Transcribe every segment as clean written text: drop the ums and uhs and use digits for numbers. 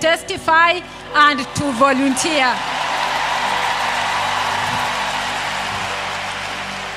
testify and to volunteer.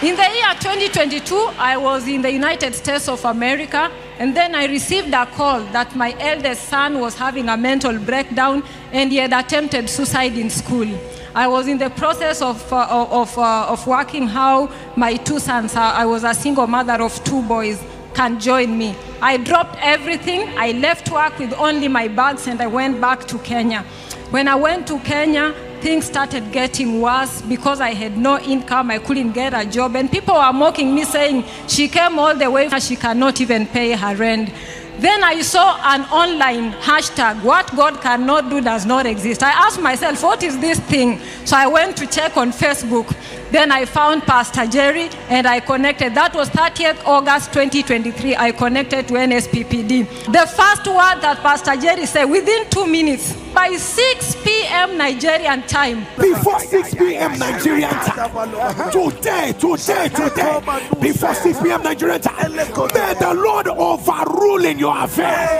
In the year 2022, I was in the United States of America, and then I received a call that my eldest son was having a mental breakdown and he had attempted suicide in school. I was in the process of working how my two sons, I was a single mother of two boys, can join me. I dropped everything. I left work with only my bags and I went back to Kenya. When I went to Kenya, things started getting worse because I had no income. I couldn't get a job. And people were mocking me saying, she came all the way, she cannot even pay her rent. Then I saw an online hashtag, what God cannot do does not exist. I asked myself, what is this thing? So I went to check on Facebook. Then I found Pastor Jerry and I connected. That was 30th August 2023. I connected to NSPPD. The first word that Pastor Jerry said, within 2 minutes, by 6 p.m. Nigerian time. Before 6 p.m. Nigerian time. Today. Before 6 p.m. Nigerian time. May the Lord overrule in your affairs.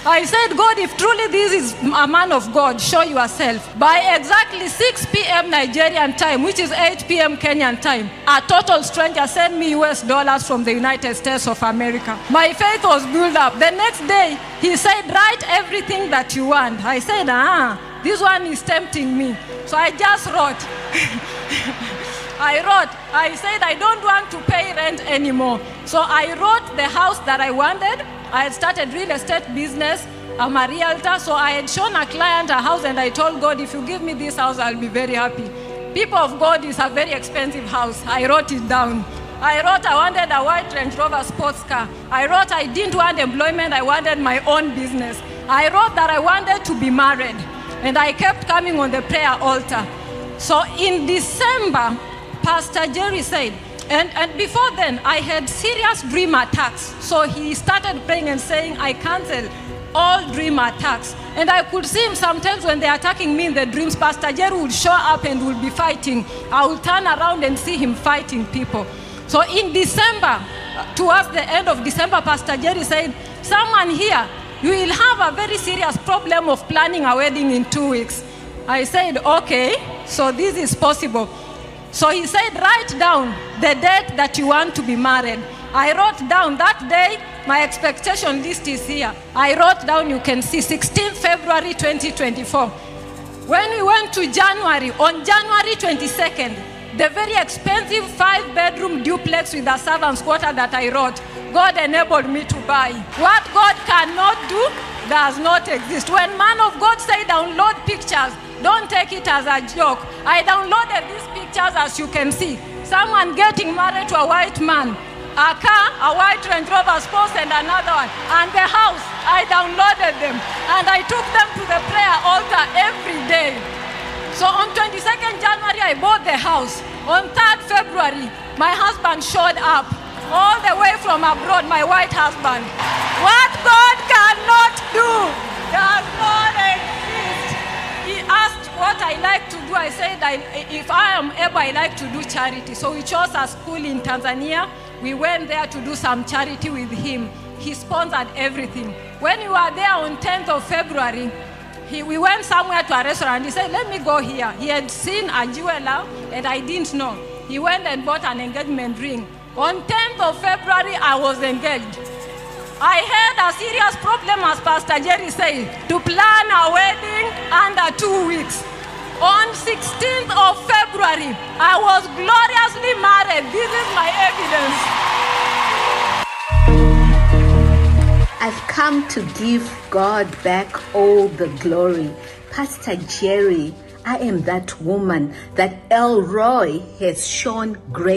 I said, God, if truly this is a man of God, show yourself. By exactly 6 p.m. Nigerian time, which is 8 p.m. Kenyan time, a total stranger sent me US dollars from the United States of America. My faith was built up. The next day, he said, write everything that you want. I said, this one is tempting me. So I just wrote. I said, I don't want to pay rent anymore. So I wrote the house that I wanted. I had started real estate business. I'm a realtor, so I had shown a client a house and I told God, if you give me this house, I'll be very happy. People of God, is a very expensive house. I wrote it down. I wrote I wanted a white Range Rover sports car. I wrote I didn't want employment, I wanted my own business. I wrote that I wanted to be married. And I kept coming on the prayer altar. So in December, Pastor Jerry said, and before then, I had serious dream attacks. So he started praying and saying, I cancel all dream attacks. And I could see him sometimes when they're attacking me in the dreams, Pastor Jerry would show up and would be fighting. I would turn around and see him fighting people. So in December, towards the end of December, Pastor Jerry said, someone here, you will have a very serious problem of planning a wedding in 2 weeks. I said, okay, so this is possible. So he said, write down the date that you want to be married. I wrote down that day, my expectation list is here. I wrote down, you can see, 16th February 2024. When we went to January, on January 22nd, the very expensive 5-bedroom duplex with a servant's quarter that I wrote, God enabled me to buy. What God cannot do does not exist. When man of God say download pictures, don't take it as a joke. I downloaded these pictures as you can see. Someone getting married to a white man. A car, a white Range Rover Sports and another one. And the house, I downloaded them. And I took them to the prayer altar every day. So on 22nd January, I bought the house. On 3rd February, my husband showed up. All the way from abroad, my white husband. What God cannot do does not exist. He asked what I like to do. I said, if I am able, I like to do charity. So we chose a school in Tanzania. We went there to do some charity with him. He sponsored everything. When we were there on 10th of February, we went somewhere to a restaurant. He said, let me go here. He had seen a jeweler, and I didn't know. He went and bought an engagement ring. On 10th of February, I was engaged. I had a serious problem, as Pastor Jerry said, to plan a wedding under 2 weeks. On 16th of February, I was gloriously married. This is my evidence. I've come to give God back all the glory. Pastor Jerry, I am that woman that El-Roi has shown grace.